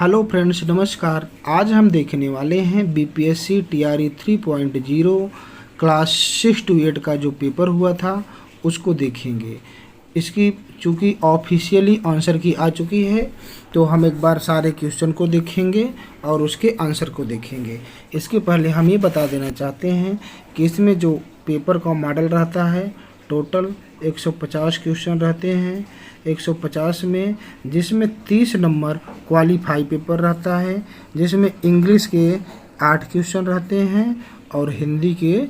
Hello friends, नमस्कार। आज हम देखने वाले हैं बीपीएससी टीआरई 3.0 क्लास 6 to 8 का जो पेपर हुआ था उसको देखेंगे। इसकी चूँकि ऑफिशियली आंसर की आ चुकी है तो हम एक बार सारे क्वेश्चन को देखेंगे और उसके आंसर को देखेंगे। इसके पहले हम ये बता देना चाहते हैं कि इसमें जो पेपर का मॉडल रहता है टोटल 150 क्वेश्चन रहते हैं। 150 में जिसमें 30 नंबर क्वालिफाई पेपर रहता है, जिसमें इंग्लिश के 8 क्वेश्चन रहते हैं और हिंदी के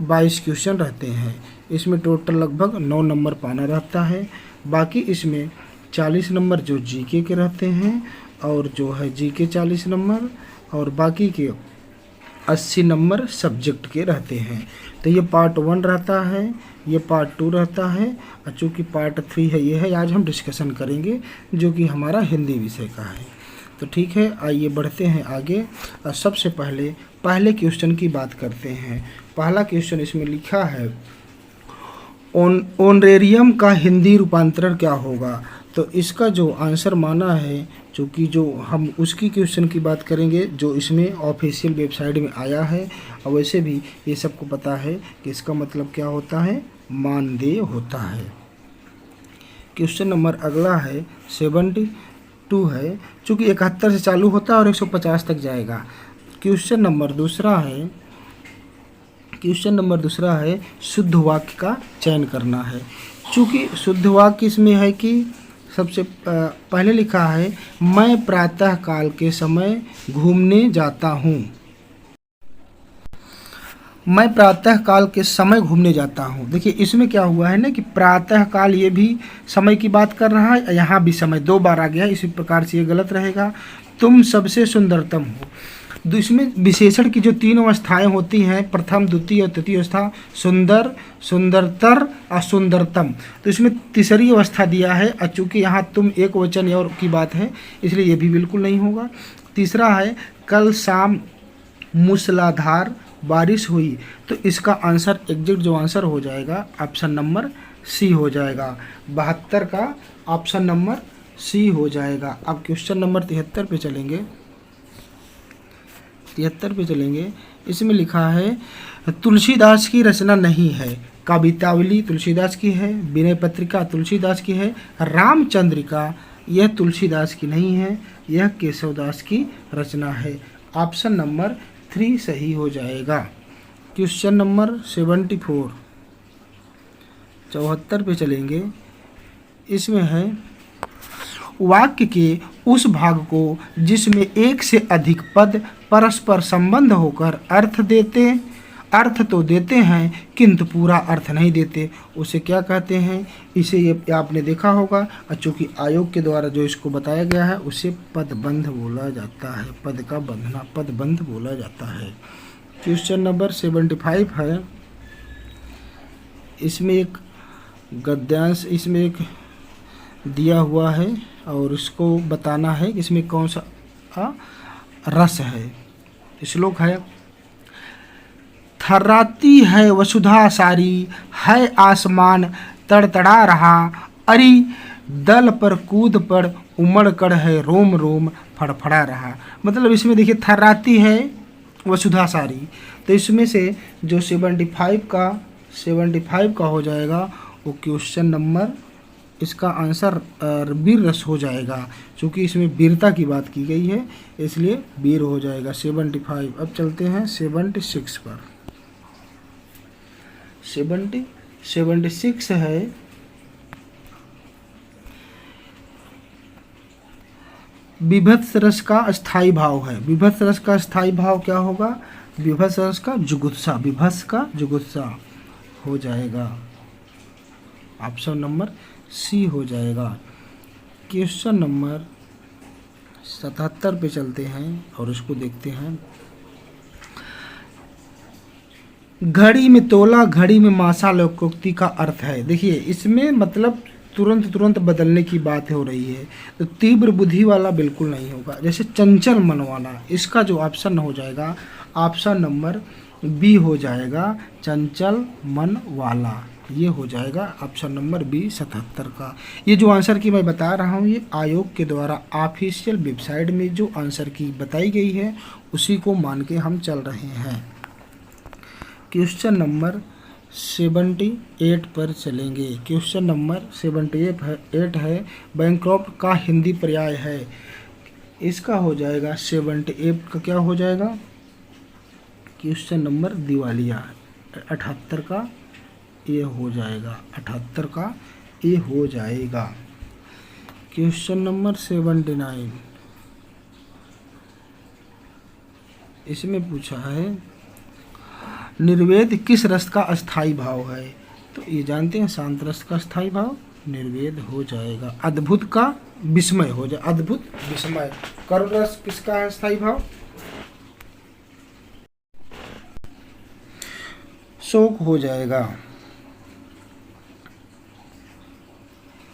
22 क्वेश्चन रहते हैं। इसमें टोटल लगभग 9 नंबर पाना रहता है। बाकी इसमें 40 नंबर जो जीके के रहते हैं और जो है जीके 40 नंबर और बाकी के 80 नंबर सब्जेक्ट के रहते हैं। तो ये पार्ट 1 रहता है, ये पार्ट 2 रहता है और चूँकि पार्ट 3 है ये है आज हम डिस्कशन करेंगे जो कि हमारा हिंदी विषय का है। तो ठीक है, आइए बढ़ते हैं आगे। और सबसे पहले क्वेश्चन की बात करते हैं। पहला क्वेश्चन इसमें लिखा है ऑनरेरियम का हिंदी रूपांतरण क्या होगा। तो इसका जो आंसर माना है, चूँकि जो हम उसकी क्वेश्चन की बात करेंगे जो इसमें ऑफिशियल वेबसाइट में आया है, और वैसे भी ये सबको पता है कि इसका मतलब क्या होता है, मानदेय होता है। क्वेश्चन नंबर अगला है 72 है, चूँकि 71 से चालू होता है और 150 तक जाएगा। क्वेश्चन नंबर दूसरा है शुद्ध वाक्य का चयन करना है। चूँकि शुद्ध वाक्य इसमें है कि सबसे पहले लिखा है मैं प्रातः काल के समय घूमने जाता हूँ। मैं प्रातः काल के समय घूमने जाता हूँ। देखिए इसमें क्या हुआ है ना कि प्रातः काल ये भी समय की बात कर रहा है, यहाँ भी समय 2 बार आ गया, इसी प्रकार से ये गलत रहेगा। तुम सबसे सुंदरतम हो। इसमें विशेषण की जो 3 अवस्थाएं होती हैं, प्रथम द्वितीय और तृतीय अवस्था, सुंदर, सुंदरतर और सुंदरतम। तो इसमें तीसरी अवस्था दिया है और चूँकि यहाँ तुम एक वचन और की बात है इसलिए ये भी बिल्कुल नहीं होगा। तीसरा है कल शाम मूसलाधार बारिश हुई। तो इसका आंसर एग्जैक्ट जो आंसर हो जाएगा ऑप्शन नंबर सी हो जाएगा। 72 का ऑप्शन नंबर सी हो जाएगा। अब क्वेश्चन नंबर 73 पे चलेंगे। 73 पे चलेंगे। इसमें लिखा है तुलसीदास की रचना नहीं है। कवितावली तुलसीदास की है, विनय पत्रिका तुलसीदास की है, रामचंद्रिका यह तुलसीदास की नहीं है, यह केशवदास की रचना है। ऑप्शन नंबर 3 सही हो जाएगा। क्वेश्चन नंबर 74 पे चलेंगे। इसमें है वाक्य के उस भाग को जिसमें एक से अधिक पद परस्पर संबंध होकर अर्थ तो देते हैं किंतु पूरा अर्थ नहीं देते, उसे क्या कहते हैं। इसे ये आपने देखा होगा और चूँकि आयोग के द्वारा जो इसको बताया गया है उसे पदबंध बोला जाता है। पद का बंधना पदबंध बोला जाता है। क्वेश्चन नंबर 75 है। इसमें एक गद्यांश इसमें एक दिया हुआ है और इसको बताना है कि इसमें कौन सा रस है। श्लोक है थर्राती है वसुधा सारी, है आसमान तड़तड़ा रहा, अरी दल पर कूद पर उमड़ कर है रोम रोम फड़फड़ा रहा। मतलब इसमें देखिए थर्राती है वसुधा सारी, तो इसमें से जो 75 का हो जाएगा वो क्वेश्चन नंबर इसका आंसर वीर रस हो जाएगा। क्योंकि इसमें वीरता की बात की गई है इसलिए वीर हो जाएगा 75। अब चलते हैं 76 पर। 76 है विभत्स रस का स्थायी भाव है। विभत्स रस का स्थायी भाव क्या होगा, विभत्स रस का जुगुत्सा, विभत्स का जुगुत्सा हो जाएगा। ऑप्शन नंबर सी हो जाएगा। क्वेश्चन नंबर 77 पे चलते हैं और इसको देखते हैं। घड़ी में तोला घड़ी में मासा लोकोक्ति का अर्थ है। देखिए इसमें मतलब तुरंत बदलने की बात हो रही है, तो तीव्र बुद्धि वाला बिल्कुल नहीं होगा। जैसे चंचल मन वाला, इसका जो ऑप्शन हो जाएगा ऑप्शन नंबर बी हो जाएगा, चंचल मन वाला। ये हो जाएगा ऑप्शन नंबर बी 77 का। ये जो आंसर की मैं बता रहा हूँ ये आयोग के द्वारा ऑफिशियल वेबसाइट में जो आंसर की बताई गई है उसी को मान के हम चल रहे हैं। क्वेश्चन नंबर 78 पर चलेंगे। क्वेश्चन नंबर 78 है बैंकक्रप्ट का हिंदी पर्याय है। इसका हो जाएगा 78 का क्या हो जाएगा क्वेश्चन नंबर दिवालिया। 78 का ये हो जाएगा, 78 का ये हो जाएगा। क्वेश्चन नंबर 79 इसमें पूछा है निर्वेद किस रस का अस्थाई भाव है। तो ये जानते हैं शांत रस का अस्थाई भाव निर्वेद हो जाएगा। अद्भुत का विस्मय हो जाए, अद्भुत विस्मय। करुण रस किसका है अस्थाई भाव शोक हो जाएगा।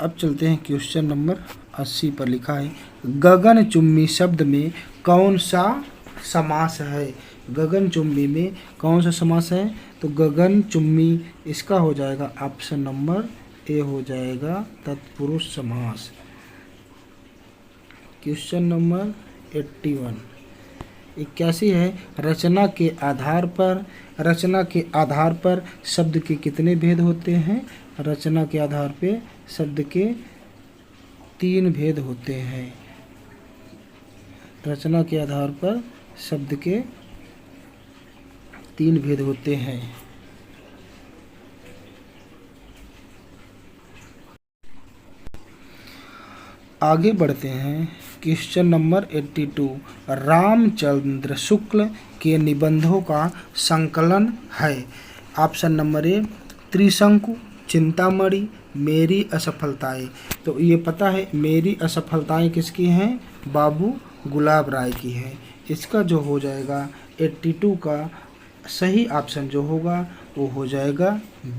अब चलते हैं क्वेश्चन नंबर 80 पर। लिखा है गगन चुम्बी शब्द में कौन सा समास है। गगन चुम्बी में कौन सा समास है। तो गगन चुम्बी इसका हो जाएगा ऑप्शन नंबर ए हो जाएगा तत्पुरुष समास। क्वेश्चन नंबर 81 है रचना के आधार पर शब्द के कितने भेद होते हैं। रचना के आधार पे शब्द के 3 भेद होते हैं। रचना के आधार पर शब्द के 3 भेद होते हैं। आगे बढ़ते हैं। क्वेश्चन नंबर 82 रामचंद्र शुक्ल के निबंधों का संकलन है। ऑप्शन नंबर ए त्रिशंकु, चिंतामणि, मेरी असफलताएं। तो ये पता है मेरी असफलताएं किसकी हैं बाबू गुलाब राय की है। इसका जो हो जाएगा 82 का सही ऑप्शन जो होगा वो हो जाएगा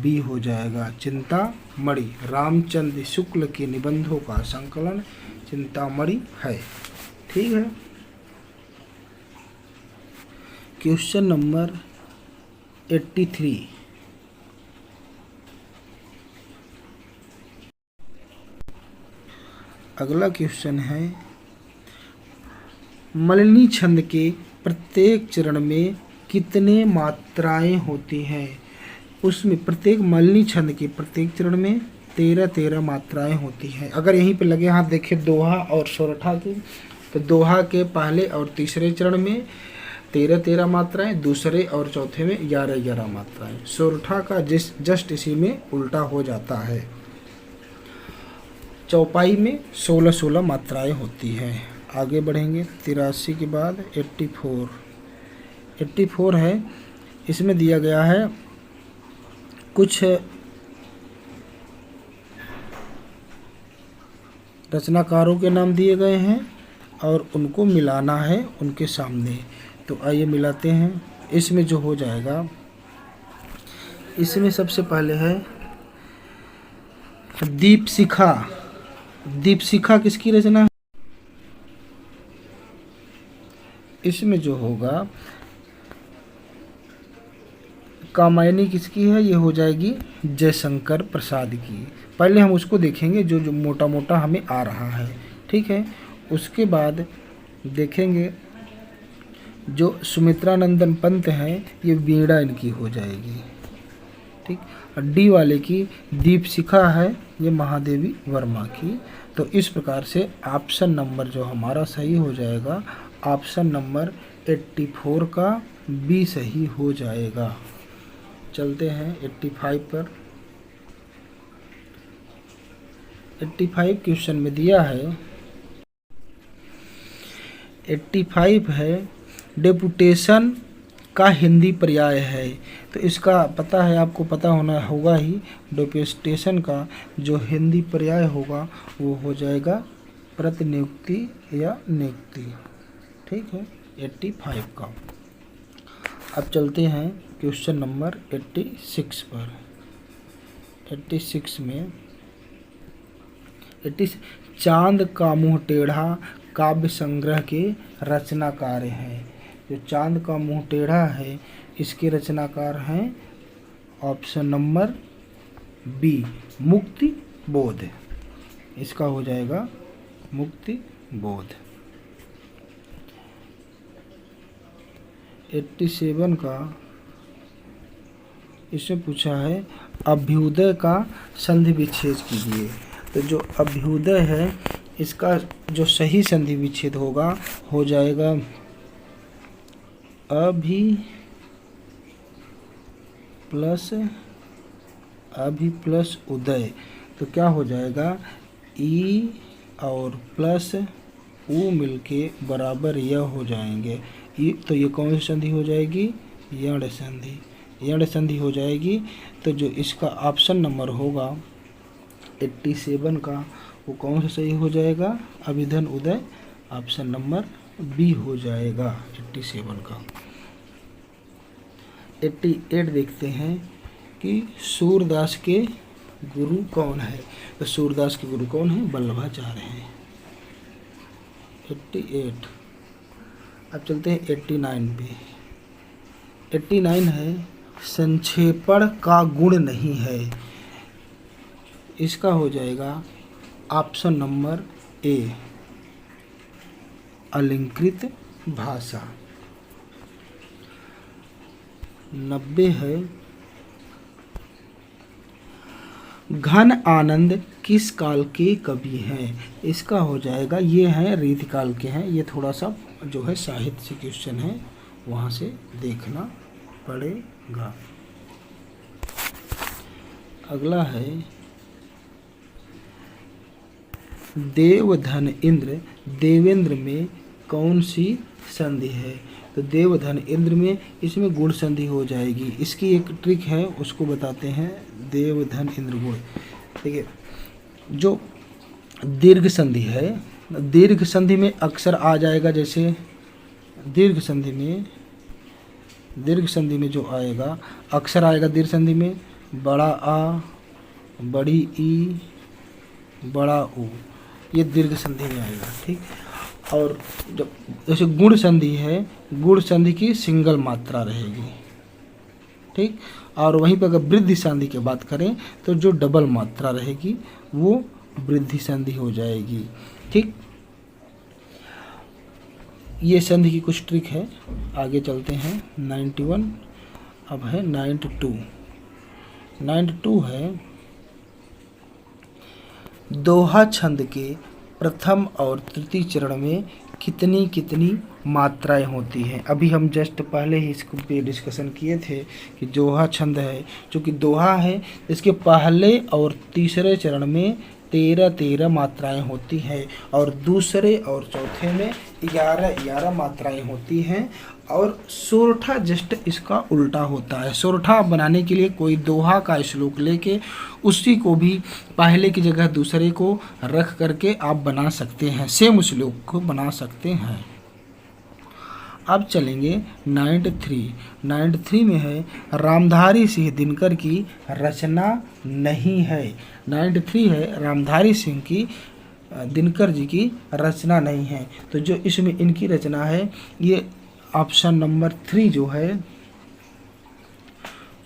बी हो जाएगा चिंतामणि। रामचंद्र शुक्ल के निबंधों का संकलन चिंतामणि है। ठीक है। क्वेश्चन नंबर 83 अगला क्वेश्चन है मलिनी छंद के प्रत्येक चरण में कितने मात्राएं होती हैं। उसमें प्रत्येक मलिनी छंद के प्रत्येक चरण में 13 मात्राएं होती हैं। अगर यहीं पे लगे हाथ देखें दोहा और सोरठा की, तो दोहा के पहले और तीसरे चरण में 13 मात्राएं, दूसरे और चौथे में 11 मात्राएं। सोरठा का जस्ट इसी में उल्टा हो जाता है। चौपाई में 16 मात्राएं होती हैं। आगे बढ़ेंगे 83 के बाद 84 है। इसमें दिया गया है कुछ रचनाकारों के नाम दिए गए हैं और उनको मिलाना है उनके सामने। तो आइए मिलाते हैं। इसमें जो हो जाएगा इसमें सबसे पहले है दीपशिखा। दीपशिखा किसकी रचना है। इसमें जो होगा कामायनी किसकी है। ये हो जाएगी जयशंकर प्रसाद की। पहले हम उसको देखेंगे जो मोटा मोटा हमें आ रहा है। ठीक है। उसके बाद देखेंगे जो सुमित्रानंदन पंत हैं ये वीणा इनकी हो जाएगी। ठीक। डी वाले की दीपशिखा है ये महादेवी वर्मा की। तो इस प्रकार से ऑप्शन नंबर जो हमारा सही हो जाएगा ऑप्शन नंबर 84 का बी सही हो जाएगा। चलते हैं 85 पर। 85 क्वेश्चन में दिया है 85 है डेपुटेशन का हिंदी पर्याय है। तो इसका पता है आपको पता होना होगा ही। डेपुटेशन का जो हिंदी पर्याय होगा वो हो जाएगा प्रतिनियुक्ति या नियुक्ति। ठीक है 85 का। अब चलते हैं क्वेश्चन नंबर 86 पर। 86 में चांद का मुंह टेढ़ा काव्य संग्रह के रचनाकार हैं। जो चांद का मुंह टेढ़ा है इसके रचनाकार हैं ऑप्शन नंबर बी मुक्ति बोध, इसका हो जाएगा मुक्ति बोध। 87 का इसमें पूछा है अभ्युदय का संधि विच्छेद कीजिए। तो जो अभ्युदय है इसका जो सही संधि विच्छेद होगा हो जाएगा अभि प्लस उदय। तो क्या हो जाएगा ई और प्लस उ मिलके बराबर यह हो जाएंगे। तो ये कौन सी संधि हो जाएगी? यण संधि, यण संधि हो जाएगी। तो जो इसका ऑप्शन नंबर होगा 87 का वो कौन सा सही हो जाएगा? अभिधन उदय, ऑप्शन नंबर बी हो जाएगा 87 का। 88 देखते हैं कि सूरदास के गुरु कौन है। तो सूरदास के गुरु कौन है? वल्लभाचार्य हैं। 88। अब चलते हैं 89 पे। 89 है संक्षेपण का गुण नहीं है, इसका हो जाएगा ऑप्शन नंबर ए अलंकृत भाषा। 90 है घन आनंद किस काल के कवि हैं, इसका हो जाएगा, ये हैं रीतिकाल के हैं। ये थोड़ा सा जो है साहित्य से क्वेश्चन है, वहाँ से देखना पड़ेगा। अगला है देवधन इंद्र, देवेंद्र में कौन सी संधि है? तो देवधन इंद्र में इसमें गुण संधि हो जाएगी। इसकी एक ट्रिक है, उसको बताते हैं। देवधन इंद्र गुण, देखिए जो दीर्घ संधि है, दीर्घ संधि में अक्सर आ जाएगा, जैसे दीर्घ संधि में जो आएगा अक्सर आएगा दीर्घ संधि में बड़ा आ, बड़ी ई, बड़ा ऊ, ये दीर्घ संधि में आएगा, ठीक। और जब जैसे गुण संधि है, गुण संधि की सिंगल मात्रा रहेगी, ठीक। और वहीं पर अगर वृद्धि संधि की बात करें तो जो डबल मात्रा रहेगी वो वृद्धि संधि हो जाएगी, ठीक। ये संधि की कुछ ट्रिक है। आगे चलते हैं 91, अब है 92। 92 है दोहा छंद के प्रथम और तृतीय चरण में कितनी कितनी मात्राएं होती हैं। अभी हम जस्ट पहले ही इसको पे डिस्कशन किए थे कि दोहा छंद है, चूँकि दोहा है इसके पहले और तीसरे चरण में 13 मात्राएं होती हैं और दूसरे और चौथे में 11 मात्राएं होती हैं। और सोरठा जस्ट इसका उल्टा होता है। सोरठा बनाने के लिए कोई दोहा का श्लोक लेके उसी को भी पहले की जगह दूसरे को रख करके आप बना सकते हैं, सेम श्लोक को बना सकते हैं। अब चलेंगे 93 में है रामधारी सिंह दिनकर की रचना नहीं है। 93 है रामधारी सिंह की दिनकर जी की रचना नहीं है। तो जो इसमें इनकी रचना है ये ऑप्शन नंबर 3 जो है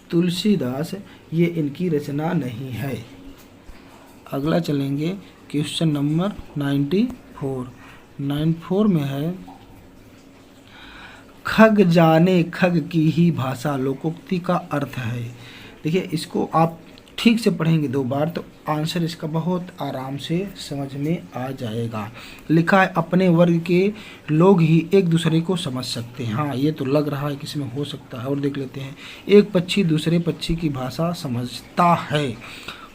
तुलसीदास, ये इनकी रचना नहीं है। अगला चलेंगे क्वेश्चन नंबर 94 में है खग जाने खग की ही भाषा लोकोक्ति का अर्थ है। देखिए इसको आप ठीक से पढ़ेंगे 2 बार तो आंसर इसका बहुत आराम से समझ में आ जाएगा। लिखा है अपने वर्ग के लोग ही एक दूसरे को समझ सकते हैं। हाँ ये तो लग रहा है किसी में हो सकता है। और देख लेते हैं, एक पक्षी दूसरे पक्षी की भाषा समझता है,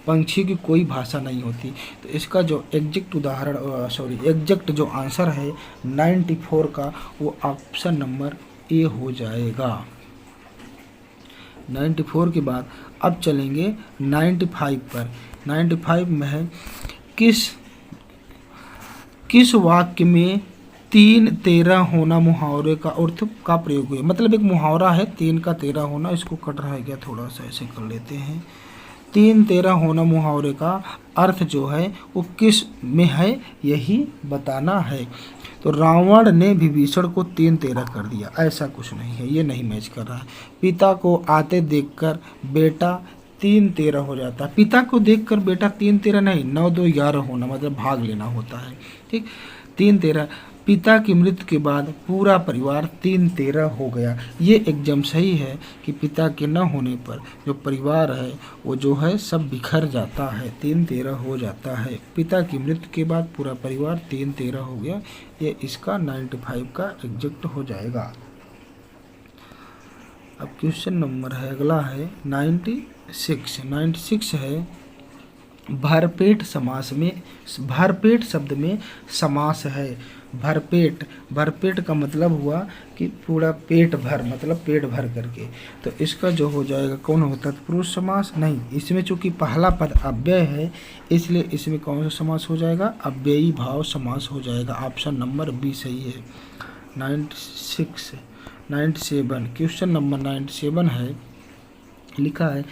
पंछी की कोई भाषा नहीं होती। तो इसका जो एग्जैक्ट जो आंसर है 94 का वो ऑप्शन नंबर ए हो जाएगा। 94 के बाद अब चलेंगे 95 पर। 95 में है किस वाक्य में 3 13 होना मुहावरे का अर्थ का प्रयोग हुआ। मतलब एक मुहावरा है 3 का 13 होना, इसको कट रहा है क्या, थोड़ा सा ऐसे कर लेते हैं। 3 13 होना मुहावरे का अर्थ जो है वो किस में है यही बताना है। तो रावण ने विभीषण को 3 13 कर दिया, ऐसा कुछ नहीं है, ये नहीं मैच कर रहा है। पिता को आते देखकर बेटा 3 13 हो जाता है। पिता को देखकर बेटा 3 13 नहीं, 9 2 11 होना, मतलब भाग लेना होता है। ठीक, 3 13, पिता की मृत्यु के बाद पूरा परिवार 3 13 हो गया। ये एकदम सही है कि पिता के न होने पर जो परिवार है वो जो है सब बिखर जाता है, 3 13 हो जाता है। पिता की मृत्यु के बाद पूरा परिवार 3 13 हो गया। ये इसका 95 का एग्जैक्ट हो जाएगा। अब क्वेश्चन नंबर है, अगला है 96 है भरपेट समास में, भरपेट शब्द में समास है। भरपेट का मतलब हुआ कि पूरा पेट भर, मतलब पेट भर करके। तो इसका जो हो जाएगा कौन होता है, तत्पुरुष समास नहीं। इसमें चूंकि पहला पद अव्यय है इसलिए इसमें कौन सा समास हो जाएगा, अव्ययी भाव समास हो जाएगा। ऑप्शन नंबर बी सही है। 97 क्वेश्चन नंबर 97 है, लिखा है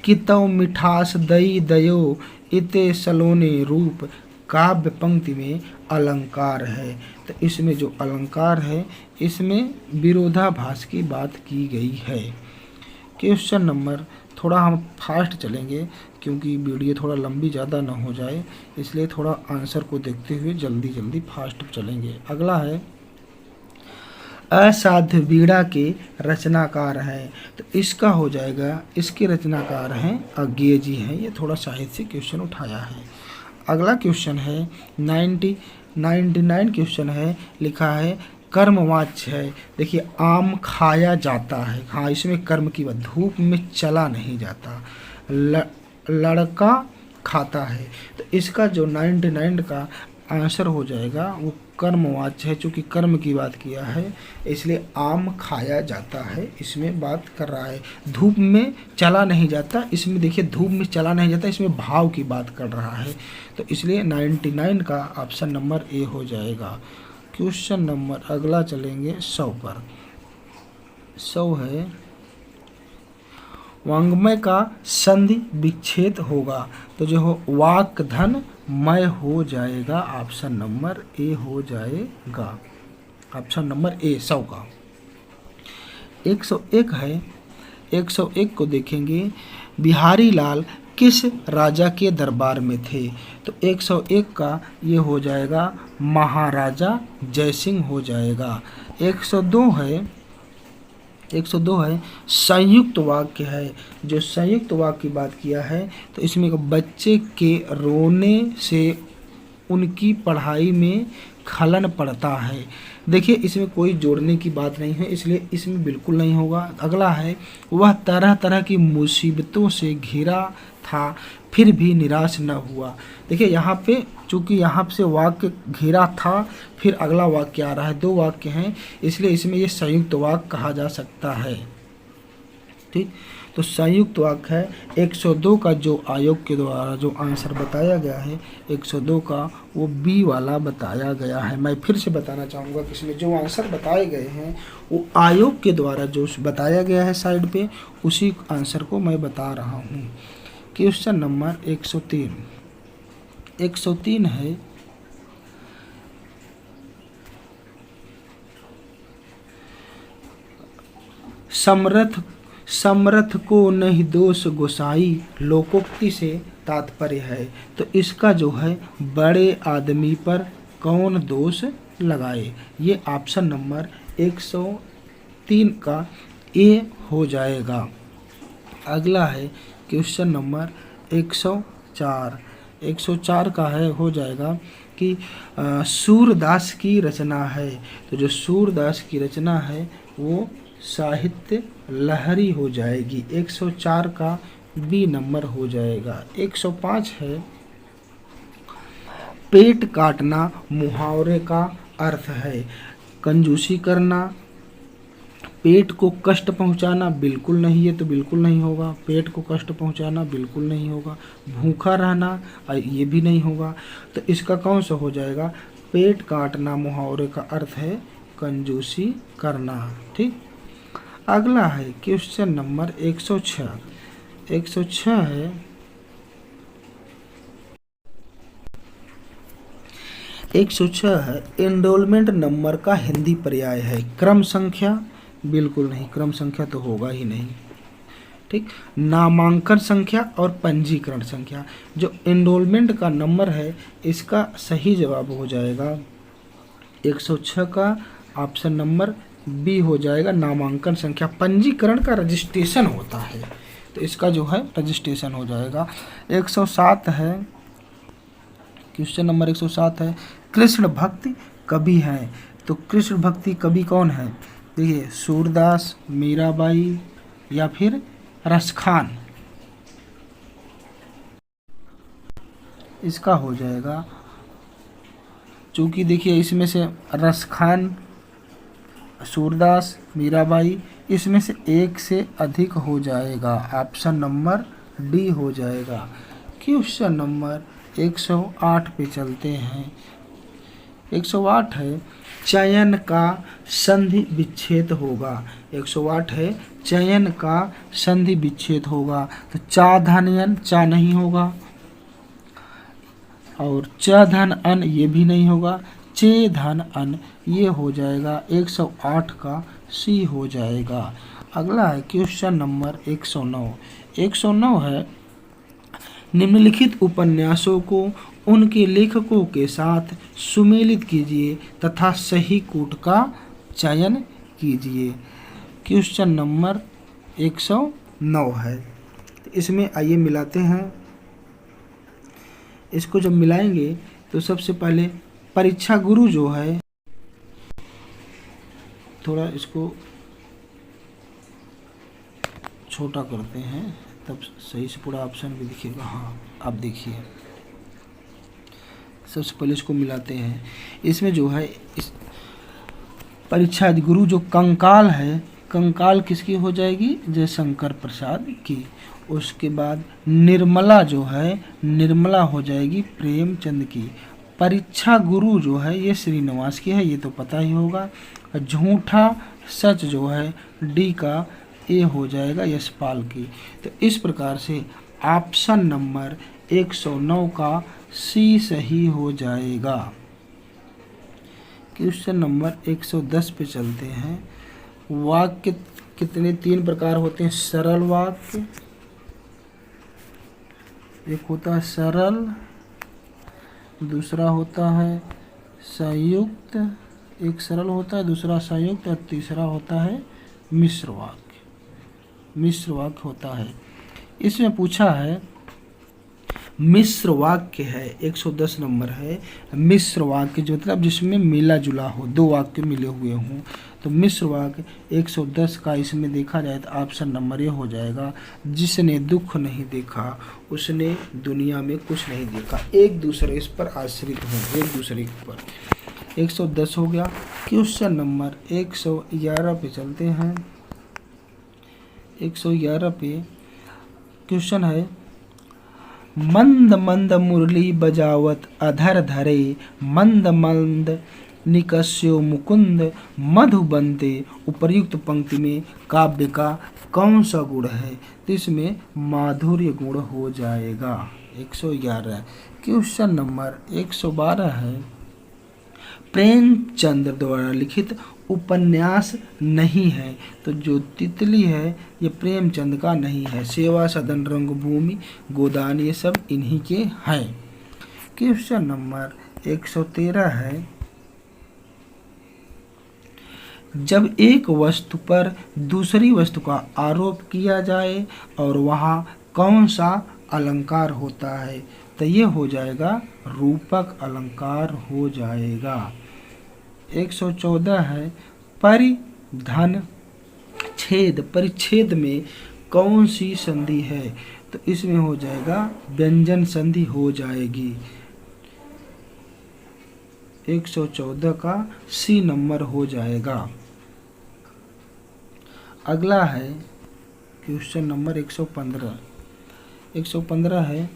कि तव मिठास दई दयो इते सलोने रूप, काव्य पंक्ति में अलंकार है। तो इसमें जो अलंकार है इसमें विरोधाभास की बात की गई है। क्वेश्चन नंबर, थोड़ा हम फास्ट चलेंगे क्योंकि वीडियो थोड़ा लंबी ज़्यादा ना हो जाए, इसलिए थोड़ा आंसर को देखते हुए जल्दी जल्दी फास्ट चलेंगे। अगला है असाध्य वीणा के रचनाकार हैं। तो इसका हो जाएगा, इसके रचनाकार हैं अज्ञेय जी हैं। ये थोड़ा साहित्य से क्वेश्चन उठाया है। अगला क्वेश्चन है 99 क्वेश्चन है, लिखा है कर्मवाच्य है। देखिए आम खाया जाता है, हाँ इसमें कर्म की बात, धूप में चला नहीं जाता, लड़का खाता है। तो इसका जो 99 का आंसर हो जाएगा वो कर्मवाच्य है। चूँकि कर्म की बात किया है इसलिए आम खाया जाता है, इसमें बात कर रहा है। धूप में चला नहीं जाता, इसमें देखिए धूप में चला नहीं जाता, इसमें भाव की बात कर रहा है। तो इसलिए 99 का ऑप्शन नंबर ए हो जाएगा। क्वेश्चन नंबर अगला चलेंगे 100 पर। 100 है वांग्मय का संधि विच्छेद होगा। तो जो हो वाक धन मय हो जाएगा, ऑप्शन नंबर ए हो जाएगा। ऑप्शन नंबर ए 100 का। 101 है, 101 को देखेंगे, बिहारी लाल किस राजा के दरबार में थे। तो 101 का ये हो जाएगा महाराजा जयसिंह हो जाएगा। 102 है, 102 है संयुक्त वाक्य है। जो संयुक्त वाक्य की बात किया है तो इसमें बच्चे के रोने से उनकी पढ़ाई में खलन पड़ता है। देखिए इसमें कोई जोड़ने की बात नहीं है इसलिए इसमें बिल्कुल नहीं होगा। अगला है वह तरह तरह की मुसीबतों से घिरा था फिर भी निराश न हुआ। देखिए यहाँ पे चूँकि यहाँ से वाक्य घिरा था, फिर अगला वाक्य आ रहा है, 2 वाक्य हैं इसलिए इसमें ये संयुक्त वाक्य कहा जा सकता है। ठीक, तो संयुक्त वाक्य है। 102 का जो आयोग के द्वारा जो आंसर बताया गया है 102 का वो बी वाला बताया गया है। मैं फिर से बताना चाहूँगा कि इसमें जो आंसर बताए गए हैं वो आयोग के द्वारा जो बताया गया है साइड पे, उसी आंसर को मैं बता रहा हूँ। क्वेश्चन नंबर 103, 103 है समर्थ को नहीं दोष गोसाई, लोकोक्ति से तात्पर्य है। तो इसका जो है बड़े आदमी पर कौन दोष लगाए, ये ऑप्शन नंबर 103 का ए हो जाएगा। अगला है क्वेश्चन नंबर 104, 104 का है हो जाएगा कि सूरदास की रचना है। तो जो सूरदास की रचना है वो साहित्य लहरी हो जाएगी। 104 का बी नंबर हो जाएगा। 105 है पेट काटना मुहावरे का अर्थ है। कंजूसी करना, पेट को कष्ट पहुंचाना बिल्कुल नहीं है, तो बिल्कुल नहीं होगा। पेट को कष्ट पहुंचाना बिल्कुल नहीं होगा। भूखा रहना ये भी नहीं होगा। तो इसका कौन सा हो जाएगा, पेट काटना मुहावरे का अर्थ है कंजूसी करना। ठीक, अगला है क्वेश्चन नंबर 106, 106 है 106 है एंडोलमेंट नंबर का हिंदी पर्याय है। क्रम संख्या बिल्कुल नहीं, क्रम संख्या तो होगा ही नहीं। ठीक। नामांकन संख्या और पंजीकरण संख्या, जो एनरोलमेंट का नंबर है इसका सही जवाब हो जाएगा 106 का ऑप्शन नंबर बी हो जाएगा नामांकन संख्या। पंजीकरण का रजिस्ट्रेशन होता है तो इसका जो है रजिस्ट्रेशन हो जाएगा। 107 है, क्वेश्चन नंबर 107 है, कृष्ण भक्ति कवि है, तो कृष्ण भक्ति कवि कौन है? देखिए सूरदास, मीराबाई या फिर रसखान, इसका हो जाएगा। चूँकि देखिए इसमें से रसखान, सूरदास, मीराबाई, इसमें से एक से अधिक हो जाएगा, ऑप्शन नंबर डी हो जाएगा। क्वेश्चन नंबर 108 पे चलते हैं। 108 है, चयन का संधि विच्छेद होगा। 108 है, चयन का संधि विच्छेद होगा, तो चा धन यन, चा नहीं होगा, और च धन अन ये भी नहीं होगा, चे धन अन ये हो जाएगा। 108 का सी हो जाएगा। अगला है क्वेश्चन नंबर 109। 109 है, निम्नलिखित उपन्यासों को उनके लेखकों के साथ सुमेलित कीजिए तथा सही कूट का चयन कीजिए। क्वेश्चन नंबर 109 है, इसमें आइए मिलाते हैं। इसको जब मिलाएंगे तो सबसे पहले परीक्षा गुरु जो है, थोड़ा इसको छोटा करते हैं तब सही से पूरा ऑप्शन भी दिखेगा। हाँ आप देखिए, सबसे पहले इसको मिलाते हैं। इसमें जो है इस परीक्षा गुरु जो कंकाल है, कंकाल किसकी हो जाएगी? जयशंकर प्रसाद की। उसके बाद निर्मला जो है, निर्मला हो जाएगी प्रेमचंद की। परीक्षा गुरु जो है ये श्रीनिवास की है, ये तो पता ही होगा। झूठा सच जो है डी का ए हो जाएगा यशपाल की। तो इस प्रकार से ऑप्शन नंबर 109 का सी सही हो जाएगा। क्वेश्चन नंबर 110 पे चलते हैं। वाक्य कितने 3 प्रकार होते हैं? सरल वाक्य, एक होता है सरल, दूसरा होता है संयुक्त, एक सरल होता है, दूसरा संयुक्त, और तीसरा होता है मिश्र वाक्य। मिश्र वाक्य होता है। इसमें पूछा है मिश्र वाक्य है, 110 नंबर है। मिश्र वाक्य जो मतलब जिसमें मिला जुला हो, 2 वाक्य मिले हुए हों, तो मिश्र वाक्य 110 का इसमें देखा जाए तो ऑप्शन नंबर ये हो जाएगा, जिसने दुख नहीं देखा उसने दुनिया में कुछ नहीं देखा। एक दूसरे इस पर आश्रित हो, एक दूसरे पर। 110 हो गया। क्वेश्चन नंबर 111 पे चलते हैं। 111 पे क्वेश्चन है, मंद मंद मुरली बजावत अधर धरे, मंद मंद निकस्यो मुकुंद मधुबंते। उपर्युक्त पंक्ति में काव्य का कौन सा गुण है? तो इसमें माधुर्य गुण हो जाएगा। 111। क्वेश्चन नंबर 112 है, प्रेमचंद द्वारा लिखित उपन्यास नहीं है, तो जो तितली है ये प्रेमचंद का नहीं है। सेवा सदन, रंगभूमि, गोदान ये सब इन्हीं के हैं। क्वेश्चन नंबर 113 है, जब एक वस्तु पर दूसरी वस्तु का आरोप किया जाए और वहाँ कौन सा अलंकार होता है? तो ये हो जाएगा रूपक अलंकार हो जाएगा। 114 है, परिधन छेद, परिच्छेद में कौन सी संधि है? तो इसमें हो जाएगा व्यंजन संधि हो जाएगी। 114 का सी नंबर हो जाएगा। अगला है क्वेश्चन नंबर 115। 115 है,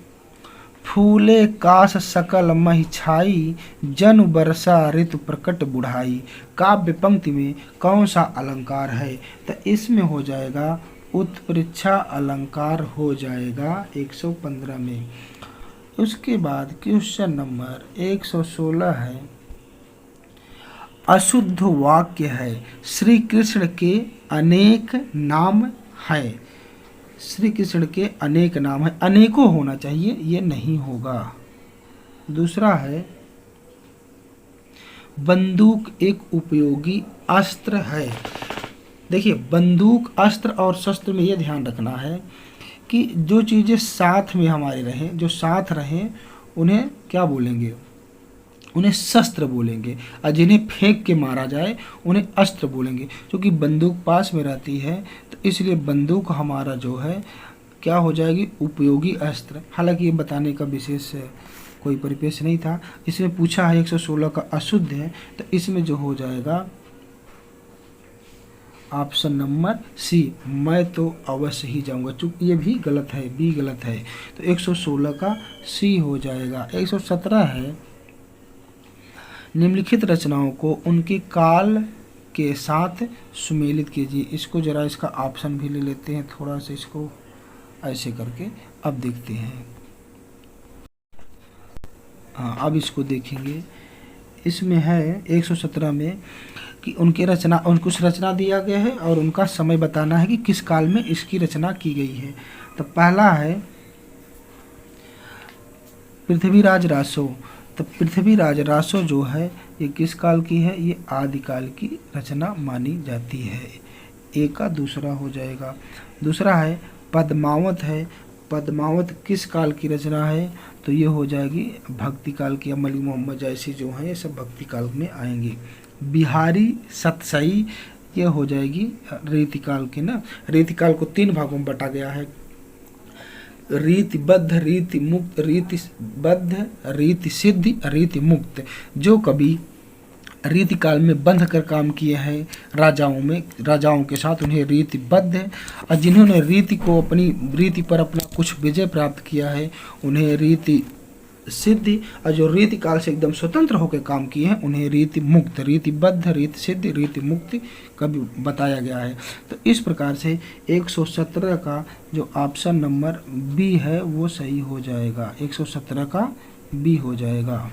फूले काश सकल महि छाई, जनु बरसा ऋतु प्रकट बुढ़ाई। काव्य पंक्ति में कौन सा अलंकार है? तो इसमें हो जाएगा उत्प्रेक्षा अलंकार हो जाएगा 115 में। उसके बाद क्वेश्चन नंबर 116 है, अशुद्ध वाक्य है, श्री कृष्ण के अनेक नाम है। श्री कृष्ण के अनेक नाम है, अनेकों होना चाहिए, ये नहीं होगा। दूसरा है बंदूक एक उपयोगी अस्त्र है। देखिए बंदूक, अस्त्र और शस्त्र में ये ध्यान रखना है कि जो चीज़ें साथ में हमारे रहें, जो साथ रहें, उन्हें क्या बोलेंगे, उन्हें शस्त्र बोलेंगे, और जिन्हें फेंक के मारा जाए उन्हें अस्त्र बोलेंगे। क्योंकि बंदूक पास में रहती है तो इसलिए बंदूक हमारा जो है क्या हो जाएगी, उपयोगी अस्त्र। हालांकि ये बताने का विशेष कोई परिपेक्ष नहीं था। इसमें पूछा है 116 का अशुद्ध है, तो इसमें जो हो जाएगा ऑप्शन नंबर सी। मैं तो अवश्य ही जाऊंगा, चूंकि ये भी गलत है, बी गलत है, तो 116 का सी हो जाएगा। 117 है निम्नलिखित रचनाओं को उनके काल के साथ सुमेलित कीजिए। इसको जरा इसका ऑप्शन भी ले लेते हैं, थोड़ा सा इसको ऐसे करके अब देखते हैं। हाँ, अब इसको देखेंगे। इसमें है 117 में कि उनके रचना, कुछ रचना दिया गया है और उनका समय बताना है कि किस काल में इसकी रचना की गई है। तो पहला है पृथ्वीराज रासो। तो पृथ्वीराज रासो जो है ये किस काल की है, ये आदिकाल की रचना मानी जाती है। ए का दूसरा हो जाएगा। दूसरा है पद्मावत है। पद्मावत किस काल की रचना है, तो ये हो जाएगी भक्ति काल की। अमली मोहम्मद जैसी जो हैं ये सब भक्ति काल में आएंगे। बिहारी सतसई ये हो जाएगी रीतिकाल की ना। रीतिकाल को 3 भागों में बांटा गया है, रीतिबद्ध, रीति मुक्त, रीतिबद्ध, रीति सिद्धि, रीति मुक्त। जो कभी रीति काल में बंध कर काम किए हैं राजाओं के साथ, उन्हें रीतिबद्ध है। और जिन्होंने रीति को, अपनी रीति पर अपना कुछ विजय प्राप्त किया है, उन्हें रीति सिद्धि। और जो रीति काल से एकदम स्वतंत्र होकर काम किए हैं उन्हें रीति मुक्त, रीतिबद्ध, रीति सिद्धि, रीति मुक्ति का भी बताया गया है। तो इस प्रकार से 117 का जो ऑप्शन नंबर बी है वो सही हो जाएगा। 117 का बी हो जाएगा।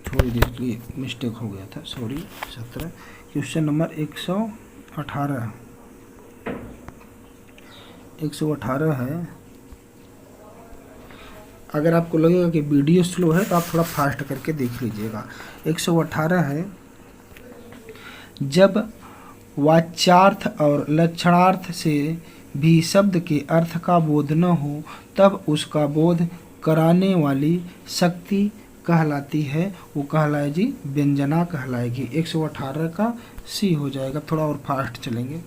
थोड़ी देर के लिए मिस्टेक हो गया था, सॉरी। 17 क्वेश्चन नंबर 118 है। अगर आपको लगेगा कि वीडियो स्लो है तो आप थोड़ा फास्ट करके देख लीजिएगा। 118 है जब वाच्यार्थ और लक्षणार्थ से भी शब्द के अर्थ का बोध न हो तब उसका बोध कराने वाली शक्ति कहलाती है, वो कहलाएगी व्यंजना कहलाएगी। 118 का सी हो जाएगा। थोड़ा और फास्ट चलेंगे।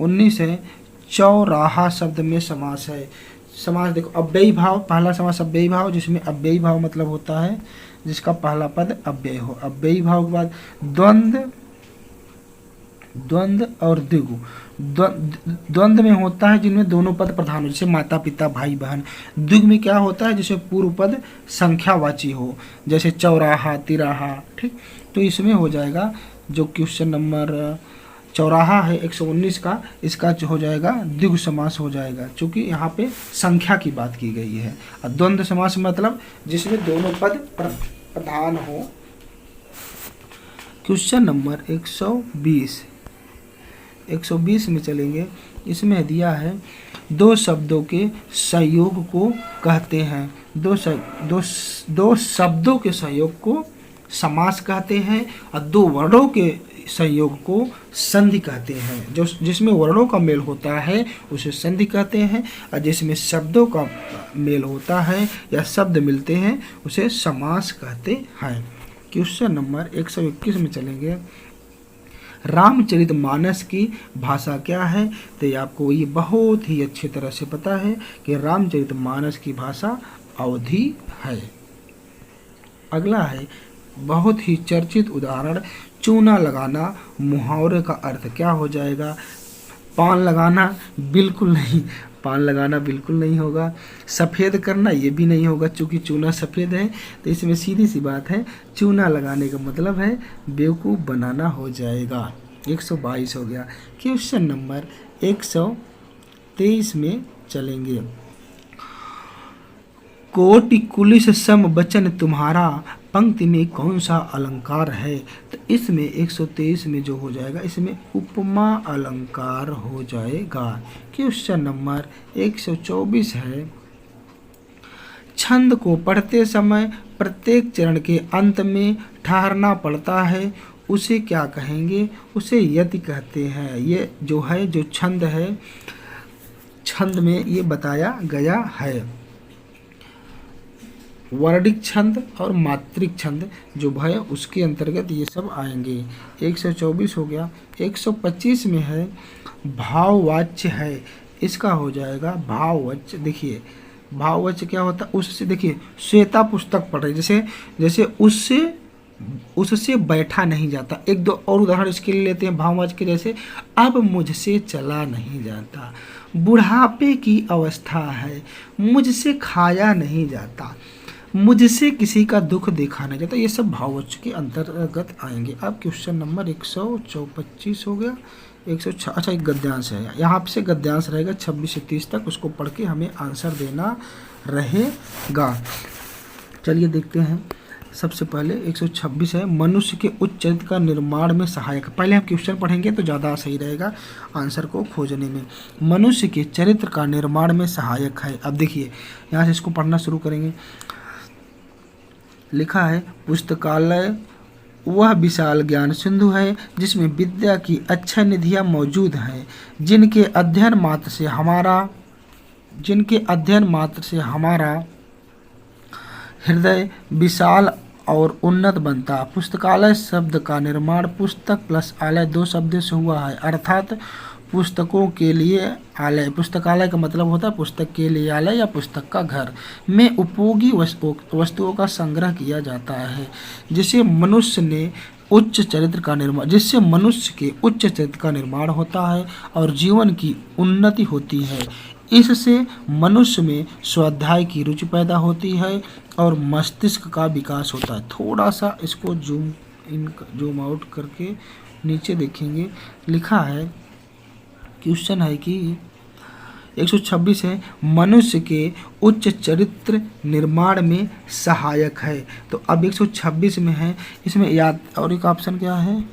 19 है चौराहा शब्द में समास है। समास देखो, अव्ययी भाव, पहला समास अव्ययी भाव, जिसमें अव्ययी भाव मतलब होता है जिसका पहला पद अव्यय हो। अव्ययी भाव के बाद द्वंद्व और द्विगु। द्वंद्व में होता है जिनमें दोनों पद प्रधान हो, जैसे माता पिता भाई बहन। द्विगु में क्या होता है, जैसे पूर्व पद संख्यावाची हो, जैसे चौराहा तिराहा। ठीक, तो इसमें हो जाएगा जो क्वेश्चन नंबर चौराहा है 119 का, इसका हो जाएगा द्विगु समास हो जाएगा, क्योंकि यहाँ पे संख्या की बात की गई है। और द्वंद्व समास मतलब जिसमें दोनों पद प्रधान हो। क्वेश्चन नंबर 120 में चलेंगे। इसमें दिया है दो शब्दों के संयोग को कहते हैं, दो शब्दों के संयोग को समास कहते हैं, और 2 वर्णों के संयोग को संधि कहते हैं। जो जिसमें वर्णों का मेल होता है उसे संधि कहते हैं, और जिसमें शब्दों का मेल होता है या शब्द मिलते हैं उसे समास कहते हैं। क्वेश्चन नंबर 121 में चलेंगे। रामचरितमानस की भाषा क्या है, तो ये आपको ये बहुत ही अच्छी तरह से पता है कि रामचरितमानस की भाषा अवधी है। अगला है बहुत ही चर्चित उदाहरण, चूना लगाना। मुहावरे का अर्थ क्या हो जाएगा, पान लगाना बिल्कुल नहीं, पान लगाना बिल्कुल नहीं होगा। सफ़ेद करना ये भी नहीं होगा, चूँकि चूना सफ़ेद है, तो इसमें सीधी सी बात है चूना लगाने का मतलब है बेवकूफ़ बनाना हो जाएगा। 122 हो गया। क्वेश्चन नंबर 123 में चलेंगे। कोटि कुलिस सम वचन तुम्हारा, पंक्ति में कौन सा अलंकार है? तो इसमें 123 में जो हो जाएगा, इसमें उपमा अलंकार हो जाएगा। क्वेश्चन नंबर 124 है, छंद को पढ़ते समय प्रत्येक चरण के अंत में ठहरना पड़ता है, उसे क्या कहेंगे? उसे यति कहते हैं। ये जो है, जो छंद है, छंद में ये बताया गया है। वर्णिक छंद और मात्रिक छंद जो है उसके अंतर्गत ये सब आएंगे। 124 हो गया। 125 में है भाववाच्य है, इसका हो जाएगा भाववाच्य। देखिए भाववाच्य क्या होता है? उससे, देखिए श्वेता पुस्तक पढ़ रही, जैसे उससे बैठा नहीं जाता। एक दो और उदाहरण इसके लिए लेते हैं भाववाच्य के, जैसे अब मुझसे चला नहीं जाता, बुढ़ापे की अवस्था है, मुझसे खाया नहीं जाता, मुझसे किसी का दुख देखा नहीं जाता। ये सब भाववाच्य के अंतर्गत आएंगे। अब क्वेश्चन नंबर 125 हो गया। 106, अच्छा एक गद्यांश है, यहाँ से गद्यांश रहेगा 26 से 30 तक, उसको पढ़ के हमें आंसर देना रहेगा। चलिए देखते हैं। सबसे पहले 126 है, मनुष्य के उच्च चरित्र का निर्माण में सहायक। पहले हम क्वेश्चन पढ़ेंगे तो ज़्यादा सही रहेगा आंसर को खोजने में। मनुष्य के चरित्र का निर्माण में सहायक है। अब देखिए यहाँ से इसको पढ़ना शुरू करेंगे। लिखा है, पुस्तकालय वह विशाल ज्ञान सिंधु है जिसमें विद्या की अक्षय निधियाँ मौजूद हैं, जिनके अध्ययन मात्र से हमारा हृदय विशाल और उन्नत बनता। पुस्तकालय शब्द का निर्माण पुस्तक प्लस आलय दो शब्दों से हुआ है, अर्थात पुस्तकों के लिए आलय। पुस्तकालय का मतलब होता है पुस्तक के लिए आलय या पुस्तक का घर में उपयोगी वस्तुओं का संग्रह किया जाता है, जिससे मनुष्य के उच्च चरित्र का निर्माण होता है और जीवन की उन्नति होती है। इससे मनुष्य में स्वाध्याय की रुचि पैदा होती है और मस्तिष्क का विकास होता है। थोड़ा सा इसको जूम आउट करके नीचे देखेंगे। लिखा है, क्वेश्चन है कि 126 है, मनुष्य के उच्च चरित्र निर्माण में सहायक है। तो अब 126 में है, इसमें याद और एक ऑप्शन क्या है?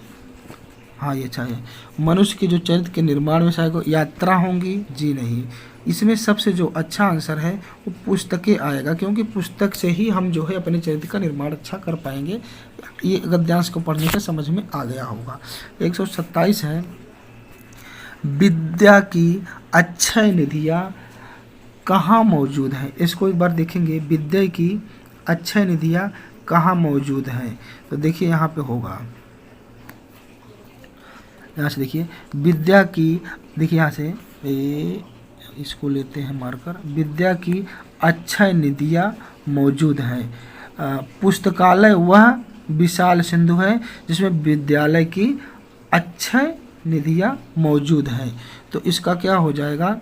हाँ ये अच्छा है, मनुष्य के जो चरित्र के निर्माण में सहायक यात्रा होंगी। जी नहीं, इसमें सबसे जो अच्छा आंसर है वो पुस्तकें आएगा, क्योंकि पुस्तक से ही हम जो है अपने चरित्र का निर्माण अच्छा कर पाएंगे। ये गद्यांश को पढ़ने से समझ में आ गया होगा। 127 है, विद्या की अक्षय निधियाँ कहाँ मौजूद हैं? इसको एक बार देखेंगे, विद्या की अक्षय निधियाँ कहाँ मौजूद हैं? तो देखिए यहाँ पे होगा, यहाँ से देखिए विद्या की, देखिए यहाँ से इसको लेते हैं मार्कर, विद्या की अक्षय निधियाँ मौजूद हैं। पुस्तकालय वह विशाल सिंधु है जिसमें विद्यालय की अक्षय निधियाँ मौजूद हैं। तो इसका क्या हो जाएगा?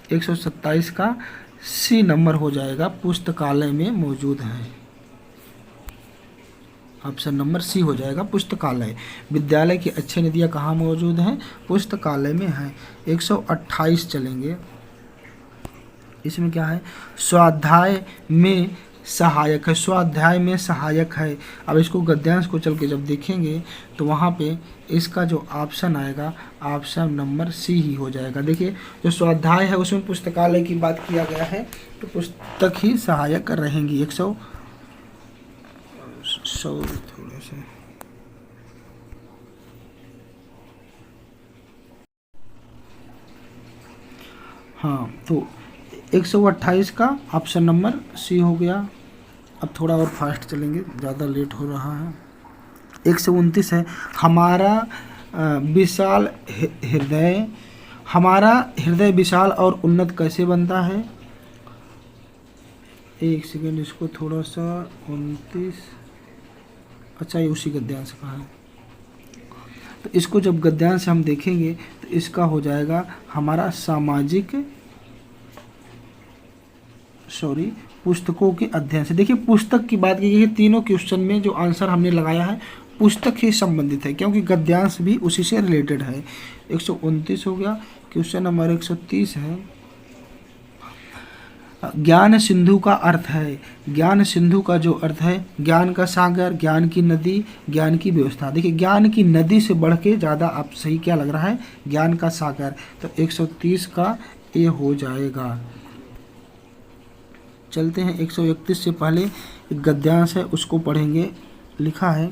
127 का सी नंबर हो जाएगा, पुस्तकालय में मौजूद है। ऑप्शन नंबर सी हो जाएगा, पुस्तकालय। विद्यालय की अच्छी निधियाँ कहाँ मौजूद हैं? पुस्तकालय में हैं। 128 चलेंगे। इसमें क्या है? स्वाध्याय में सहायक है, स्वाध्याय में सहायक है। अब इसको गद्यांश को चल के जब देखेंगे तो वहाँ पे इसका जो ऑप्शन आएगा, ऑप्शन नंबर सी ही हो जाएगा। देखिए जो स्वाध्याय है उसमें पुस्तकालय की बात किया गया है, तो पुस्तक ही सहायक रहेंगी। 100 थोड़े से हाँ, तो 128 का ऑप्शन नंबर सी हो गया। अब थोड़ा और फास्ट चलेंगे, ज़्यादा लेट हो रहा है। 129 है, हमारा हृदय विशाल और उन्नत कैसे बनता है? एक सेकेंड, इसको थोड़ा सा 29, अच्छा ये उसी गद्यांश का है। तो इसको जब गद्यांश हम देखेंगे तो इसका हो जाएगा हमारा पुस्तकों के अध्ययन से। देखिए पुस्तक की बात की गई है, तीनों क्वेश्चन में जो आंसर हमने लगाया है पुस्तक ही संबंधित है, क्योंकि गद्यांश भी उसी से रिलेटेड है। 129 हो गया। क्वेश्चन नंबर 130 है, ज्ञान सिंधु का अर्थ है, ज्ञान सिंधु का जो अर्थ है ज्ञान का सागर, ज्ञान की नदी, ज्ञान की व्यवस्था। देखिए ज्ञान की नदी से बढ़ के ज़्यादा आप सही क्या लग रहा है, ज्ञान का सागर, तो 130 का ए हो जाएगा। चलते हैं 131 से पहले एक गद्यांश है उसको पढ़ेंगे। लिखा है,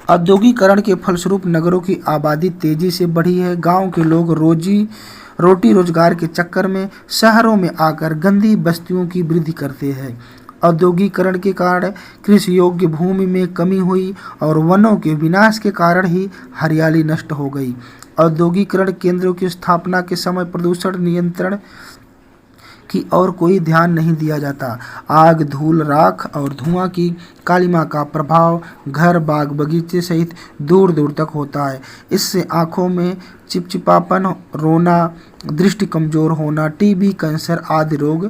औद्योगिकरण के फलस्वरूप नगरों की आबादी तेजी से बढ़ी है। गांव के लोग रोटी रोजगार के चक्कर में शहरों में आकर गंदी बस्तियों की वृद्धि करते हैं। औद्योगिकरण के कारण कृषि योग्य भूमि में कमी हुई और वनों के विनाश के कारण ही हरियाली नष्ट हो गई। औद्योगिकरण केंद्रों की स्थापना के समय प्रदूषण नियंत्रण की और कोई ध्यान नहीं दिया जाता। आग, धूल, राख और धुआं की कालिमा का प्रभाव घर, बाग, बगीचे सहित दूर दूर तक होता है। इससे आँखों में चिपचिपापन, रोना, दृष्टि कमजोर होना, टीबी, कैंसर आदि रोग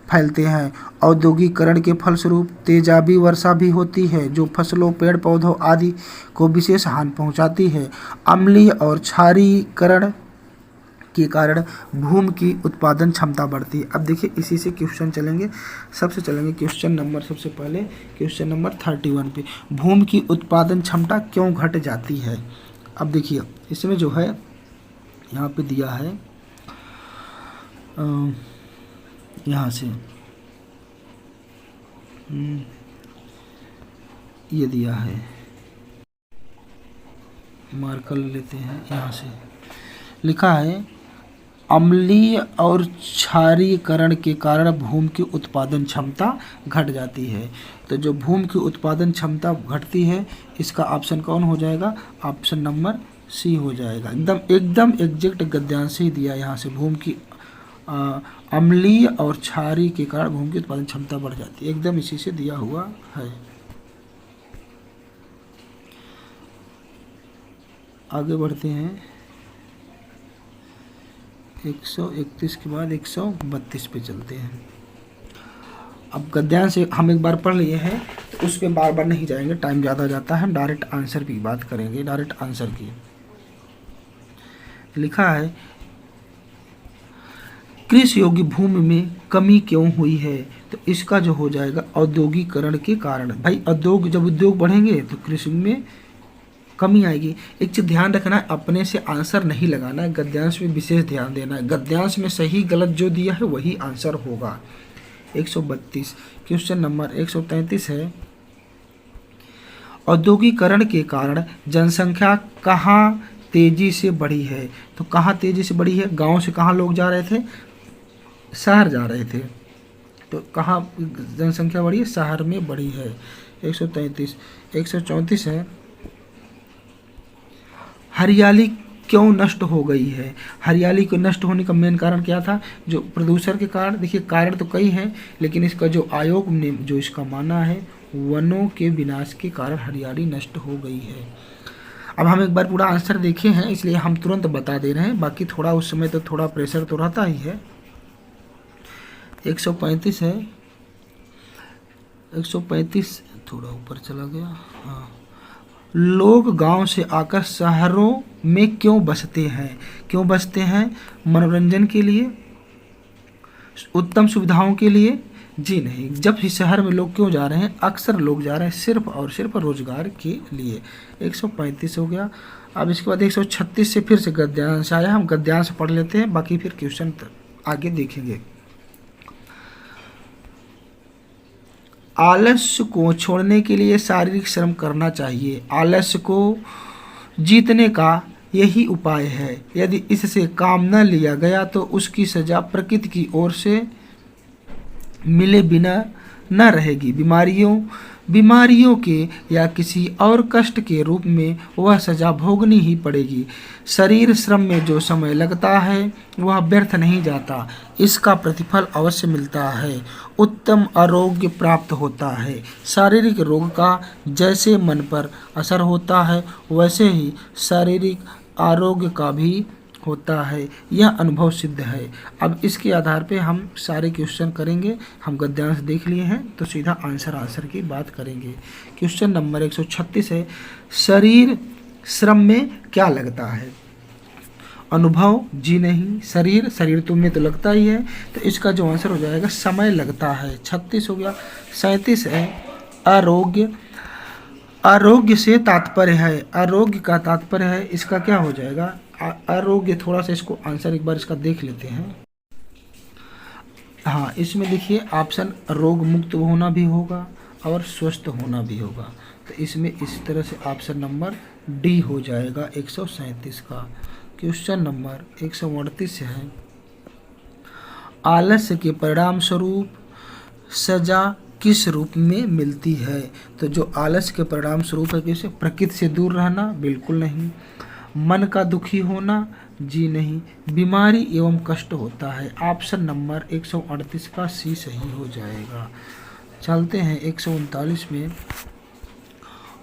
फैलते हैं। औद्योगिकरण के फलस्वरूप तेजाबी वर्षा भी होती है जो फसलों, पेड़ पौधों आदि को विशेष हानि पहुंचाती है। अम्लीय और क्षारीकरण के कारण भूमि की उत्पादन क्षमता बढ़ती है। अब देखिए इसी से क्वेश्चन चलेंगे, सबसे चलेंगे क्वेश्चन नंबर, सबसे पहले क्वेश्चन नंबर 31 पे, भूमि की उत्पादन क्षमता क्यों घट जाती है। अब देखिए इसमें जो है यहाँ पे दिया है, यहाँ से ये दिया है, मार्कर लेते हैं, यहाँ से लिखा है अम्लीय और क्षारीकरण के कारण भूमि की उत्पादन क्षमता घट जाती है। तो जो भूमि की उत्पादन क्षमता घटती है इसका ऑप्शन कौन हो जाएगा, ऑप्शन नंबर सी हो जाएगा। एकदम एग्जैक्ट गद्यांश ही दिया यहाँ से, भूमि की अम्लीय और क्षारीय के कारण भूमि की उत्पादन क्षमता बढ़ जाती है, एकदम इसी से दिया हुआ है। आगे बढ़ते हैं, 131 के बाद 132 पे चलते हैं। अब गद्यांश से हम एक बार पढ़ लिए हैं तो उस पर बार बार नहीं जाएंगे, टाइम ज़्यादा जाता है। हम डायरेक्ट आंसर की बात करेंगे, डायरेक्ट आंसर की। लिखा है कृषि योग्य भूमि में कमी क्यों हुई है, तो इसका जो हो जाएगा औद्योगिकरण के कारण। भाई जब उद्योग बढ़ेंगे तो कृषि में कमी आएगी। एक चीज ध्यान रखना है, अपने से आंसर नहीं लगाना है, गद्यांश में विशेष ध्यान देना है। गद्यांश में सही गलत जो दिया है वही आंसर होगा। 132 क्वेश्चन नंबर 133 है, औद्योगिकरण के कारण जनसंख्या कहाँ तेजी से बढ़ी है। तो कहाँ तेजी से बढ़ी है, गांव से कहाँ लोग जा रहे थे, शहर जा रहे थे, तो कहाँ जनसंख्या बढ़ी है, शहर में बढ़ी है। 133 134 है, हरियाली क्यों नष्ट हो गई है। हरियाली को नष्ट होने का मेन कारण क्या था, जो प्रदूषण के कारण। देखिए कारण तो कई हैं, लेकिन इसका जो आयोग ने जो इसका माना है, वनों के विनाश के कारण हरियाली नष्ट हो गई है। अब हम एक बार पूरा आंसर देखे हैं इसलिए हम तुरंत बता दे रहे हैं, बाकी थोड़ा उस समय तो थोड़ा प्रेशर तो रहता ही है। 135 है, 135 थोड़ा ऊपर चला गया। हाँ, लोग गांव से आकर शहरों में क्यों बसते हैं। क्यों बसते हैं, मनोरंजन के लिए, उत्तम सुविधाओं के लिए, जी नहीं। जब भी शहर में लोग क्यों जा रहे हैं, अक्सर लोग जा रहे हैं सिर्फ और सिर्फ रोजगार के लिए। 135 हो गया। अब इसके बाद 136 से फिर से गद्यांश आया, हम गद्यांश पढ़ लेते हैं, बाकी फिर क्वेश्चन आगे देखेंगे। आलस्य को छोड़ने के लिए शारीरिक श्रम करना चाहिए। आलस्य को जीतने का यही उपाय है। यदि इससे काम न लिया गया तो उसकी सजा प्रकृति की ओर से मिले बिना न रहेगी। बीमारियों के या किसी और कष्ट के रूप में वह सजा भोगनी ही पड़ेगी। शरीर श्रम में जो समय लगता है वह व्यर्थ नहीं जाता, इसका प्रतिफल अवश्य मिलता है। उत्तम आरोग्य प्राप्त होता है। शारीरिक रोग का जैसे मन पर असर होता है वैसे ही शारीरिक आरोग्य का भी होता है, यह अनुभव सिद्ध है। अब इसके आधार पे हम सारे क्वेश्चन करेंगे। हम गद्यांश देख लिए हैं तो सीधा आंसर की बात करेंगे। क्वेश्चन नंबर 136 है, शरीर श्रम में क्या लगता है। अनुभव, जी नहीं। शरीर, शरीर तुम्हें तो लगता ही है, तो इसका जो आंसर हो जाएगा समय लगता है। 36 हो गया। 37 है आरोग्य। आरोग्य से तात्पर्य है, आरोग्य का तात्पर्य है, इसका क्या हो जाएगा आरोग्य। थोड़ा सा इसको आंसर एक बार इसका देख लेते हैं। हाँ, इसमें देखिए ऑप्शन रोग मुक्त होना भी होगा और स्वस्थ होना भी होगा, तो इसमें इस तरह से ऑप्शन नंबर डी हो जाएगा 137 का। क्वेश्चन नंबर 138 है आलस्य के परिणाम स्वरूप सजा किस रूप में मिलती है। तो जो आलस्य के परिणाम स्वरूप है, कैसे, प्रकृति से दूर रहना, बिल्कुल नहीं। मन का दुखी होना, जी नहीं। बीमारी एवं कष्ट होता है। ऑप्शन नंबर 138 का सी सही हो जाएगा। चलते हैं 139 में।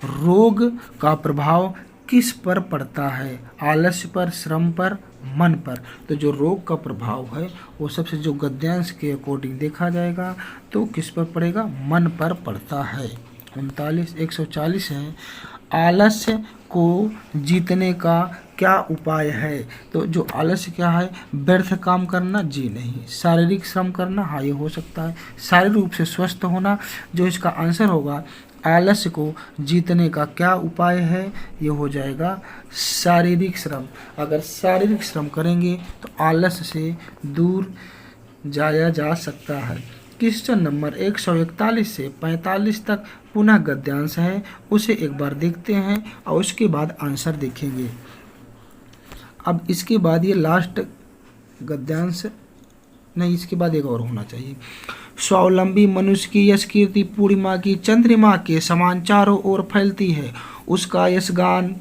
रोग का प्रभाव किस पर पड़ता है। आलस्य पर, श्रम पर, मन पर। तो जो रोग का प्रभाव है वो सबसे जो गद्यांश के अकॉर्डिंग देखा जाएगा तो किस पर पड़ेगा, मन पर पड़ता है। 140 है आलस्य को जीतने का क्या उपाय है। तो जो आलस्य क्या है, व्यर्थ काम करना, जी नहीं। शारीरिक श्रम करना, हाँ ये हो सकता है। शारीरिक रूप से स्वस्थ होना, जो इसका आंसर होगा आलस्य को जीतने का क्या उपाय है, ये हो जाएगा शारीरिक श्रम। अगर शारीरिक श्रम करेंगे तो आलस्य से दूर जाया जा सकता है। क्वेश्चन नंबर 141 से 45 तक पुनः गद्यांश है, उसे एक बार देखते हैं और उसके बाद आंसर देखेंगे। अब इसके बाद ये लास्ट गद्यांश नहीं, इसके बाद एक और होना चाहिए। स्वावलंबी मनुष्य की यश कीर्ति पूर्णिमा की चंद्रमा के समान चारों ओर फैलती है। उसका यशगान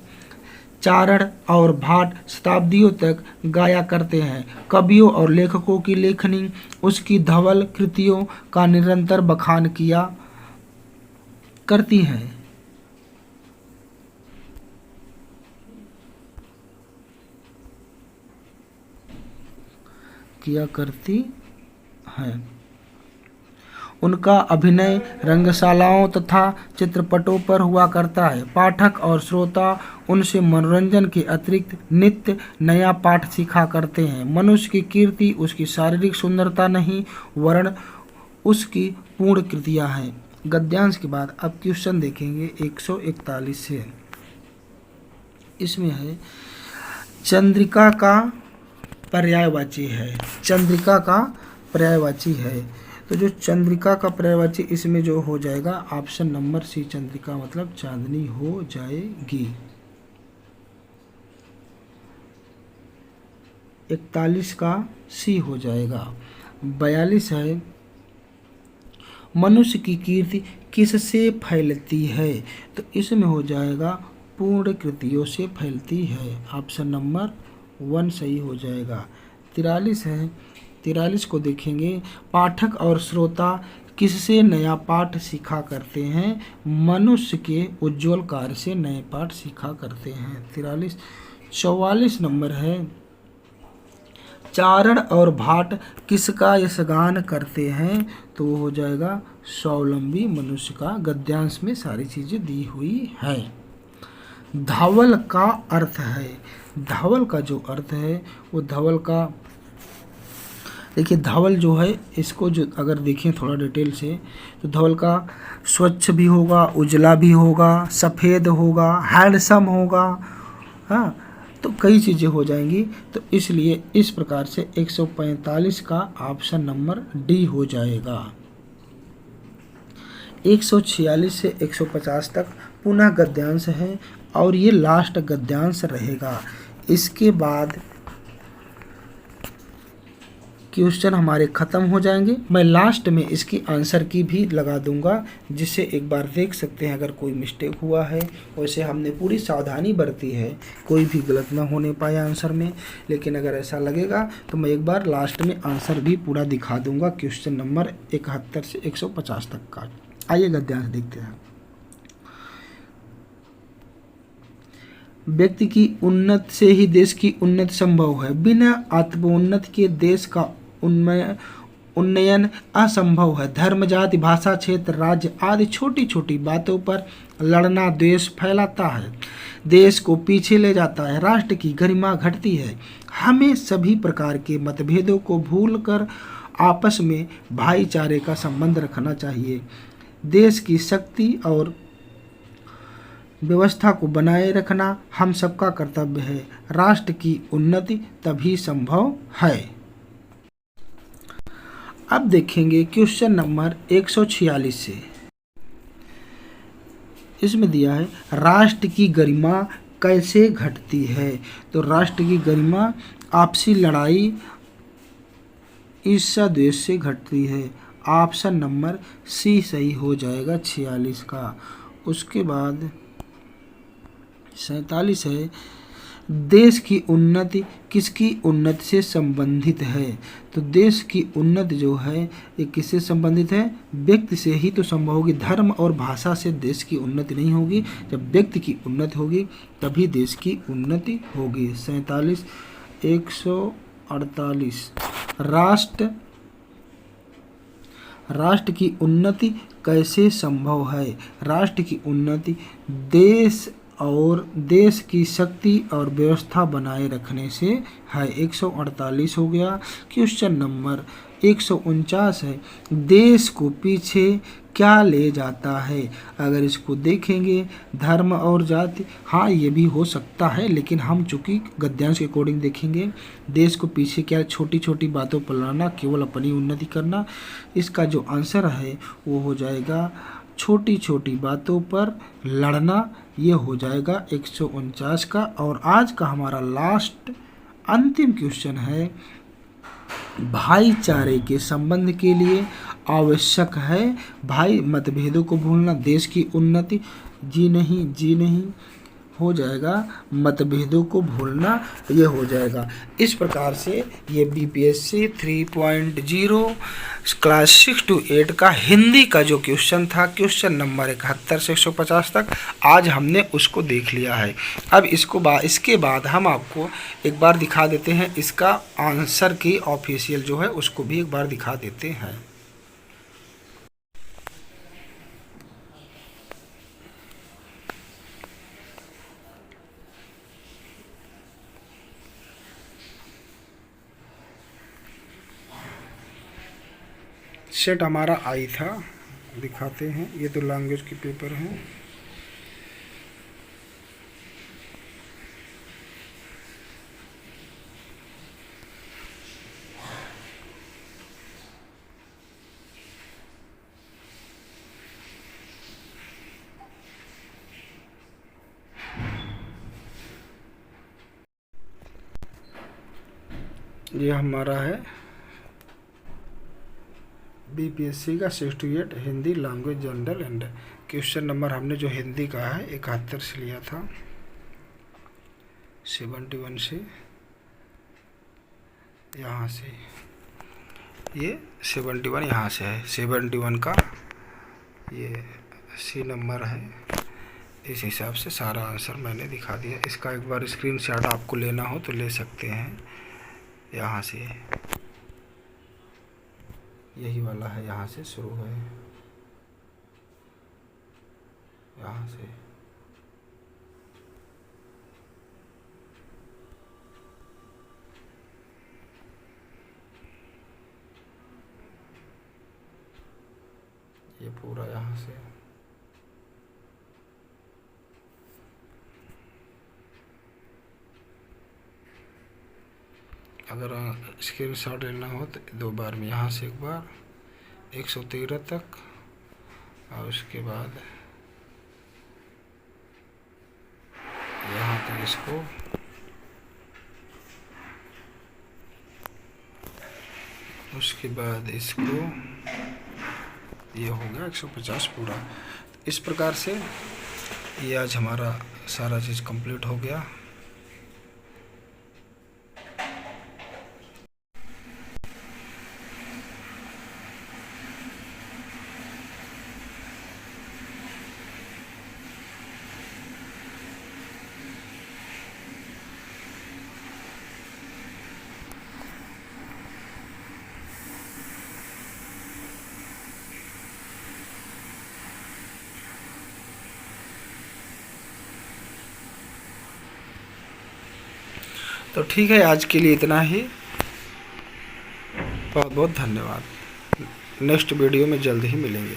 चारण और भाट शताब्दियों तक गाया करते हैं। कवियों और लेखकों की लेखनी उसकी धवल कृतियों का निरंतर बखान किया करती हैं। किया करती हैं। उनका अभिनय रंगशालाओं तथा चित्रपटों पर हुआ करता है। पाठक और श्रोता उनसे मनोरंजन के अतिरिक्त नित्य नया पाठ सीखा करते हैं। मनुष्य की कीर्ति उसकी शारीरिक सुंदरता नहीं, वरन उसकी पूर्ण कृतियाँ हैं। गद्यांश के बाद अब क्वेश्चन देखेंगे 141 से। इसमें है चंद्रिका का पर्यायवाची है। चंद्रिका का पर्यायवाची है, तो जो चंद्रिका का पर्यायवाची इसमें जो हो जाएगा ऑप्शन नंबर सी, चंद्रिका मतलब चांदनी हो जाएगी। 41 का सी हो जाएगा। 42 है मनुष्य की कीर्ति किससे फैलती है। तो इसमें हो जाएगा पूर्ण कृतियों से फैलती है। ऑप्शन नंबर 1 सही हो जाएगा। 43 है, 43 को देखेंगे। पाठक और श्रोता किससे नया पाठ सीखा करते हैं। मनुष्य के उज्ज्वल कार्य से नए पाठ सीखा करते हैं। 43। 44 नंबर है चारण और भाट किसका यशगान करते हैं। तो वो हो जाएगा स्वावलंबी मनुष्य का। गद्यांश में सारी चीज़ें दी हुई है। धवल का अर्थ है, धवल का जो अर्थ है वो धवल का, देखिए धवल जो है इसको जो अगर देखें थोड़ा डिटेल से तो धवल का स्वच्छ भी होगा, उजला भी होगा, सफ़ेद होगा, हैंडसम होगा, हाँ तो कई चीज़ें हो जाएंगी। तो इसलिए इस प्रकार से 145 का ऑप्शन नंबर डी हो जाएगा। 146 से 150 तक पुनः गद्यांश है और ये लास्ट गद्यांश रहेगा। इसके बाद क्वेश्चन हमारे ख़त्म हो जाएंगे। मैं लास्ट में इसकी आंसर की भी लगा दूंगा, जिससे एक बार देख सकते हैं अगर कोई मिस्टेक हुआ है। वैसे हमने पूरी सावधानी बरती है, कोई भी गलत ना होने पाए आंसर में, लेकिन अगर ऐसा लगेगा तो मैं एक बार लास्ट में आंसर भी पूरा दिखा दूंगा क्वेश्चन नंबर 71 से 150 तक का। आइए गद्यांश देखते हैं। व्यक्ति की उन्नति से ही देश की उन्नति संभव है। बिना आत्मोन्नति के देश का उन्नयन असंभव है। धर्म, जाति, भाषा, क्षेत्र, राज्य आदि छोटी छोटी बातों पर लड़ना द्वेष फैलाता है, देश को पीछे ले जाता है, राष्ट्र की गरिमा घटती है। हमें सभी प्रकार के मतभेदों को भूलकर आपस में भाईचारे का संबंध रखना चाहिए। देश की शक्ति और व्यवस्था को बनाए रखना हम सबका कर्तव्य है। राष्ट्र की उन्नति तभी संभव है। अब देखेंगे क्वेश्चन नंबर 146 से। इसमें दिया है राष्ट्र की गरिमा कैसे घटती है। तो राष्ट्र की गरिमा आपसी लड़ाई, ईर्ष्या, द्वेष से घटती है। ऑप्शन नंबर सी सही हो जाएगा 46 का। उसके बाद 47 है, देश की उन्नति किसकी उन्नति से संबंधित है। तो देश की उन्नति जो है ये किससे संबंधित है, व्यक्ति से ही तो संभव होगी। धर्म और भाषा से देश की उन्नति नहीं होगी, जब व्यक्ति की उन्नति होगी तभी देश की उन्नति होगी। 47 148 राष्ट्र की उन्नति कैसे संभव है। राष्ट्र की उन्नति देश की शक्ति और व्यवस्था बनाए रखने से है। 148 हो गया। क्वेश्चन नंबर 149 है, देश को पीछे क्या ले जाता है। अगर इसको देखेंगे धर्म और जाति, हाँ ये भी हो सकता है, लेकिन हम चूंकि गद्यांश के अकॉर्डिंग देखेंगे, देश को पीछे क्या, छोटी छोटी बातों पर लड़ना, केवल अपनी उन्नति करना। इसका जो आंसर है वो हो जाएगा छोटी छोटी बातों पर लड़ना, ये हो जाएगा 149 का। और आज का हमारा लास्ट अंतिम क्वेश्चन है, भाईचारे के संबंध के लिए आवश्यक है भाई मतभेदों को भूलना, देश की उन्नति, जी नहीं हो जाएगा मतभेदों को भूलना, ये हो जाएगा। इस प्रकार से ये बीपीएससी 3.0 क्लास 6 to 8 का हिंदी का जो क्वेश्चन था, क्वेश्चन नंबर 71 से 150 तक, आज हमने उसको देख लिया है। अब इसके बाद हम आपको एक बार दिखा देते हैं, इसका आंसर की ऑफिशियल जो है उसको भी एक बार दिखा देते हैं। सेट हमारा आई था, दिखाते हैं। ये तो लैंग्वेज के पेपर हैं। ये हमारा है बीपीएससी का 6 to 8 Hindi language general and question number हमने जो हिंदी का है 71 से लिया था, 71 से यहाँ से, ये 71 यहाँ से है, 71 का ये सी नंबर है। इस हिसाब से सारा आंसर मैंने दिखा दिया। इसका एक बार स्क्रीनशॉट आपको लेना हो तो ले सकते हैं। यहाँ से यही वाला है, यहाँ से शुरू है, यहाँ से ये पूरा यहाँ से। अगर स्क्रीनशॉट लेना हो तो 2 बार में, यहाँ से एक बार 113 तक, और उसके बाद यहाँ तक इसको, उसके बाद इसको, ये हो गया 150 पूरा। इस प्रकार से ये आज हमारा सारा चीज़ कंप्लीट हो गया। तो ठीक है, आज के लिए इतना ही। बहुत बहुत धन्यवाद। नेक्स्ट वीडियो में जल्द ही मिलेंगे।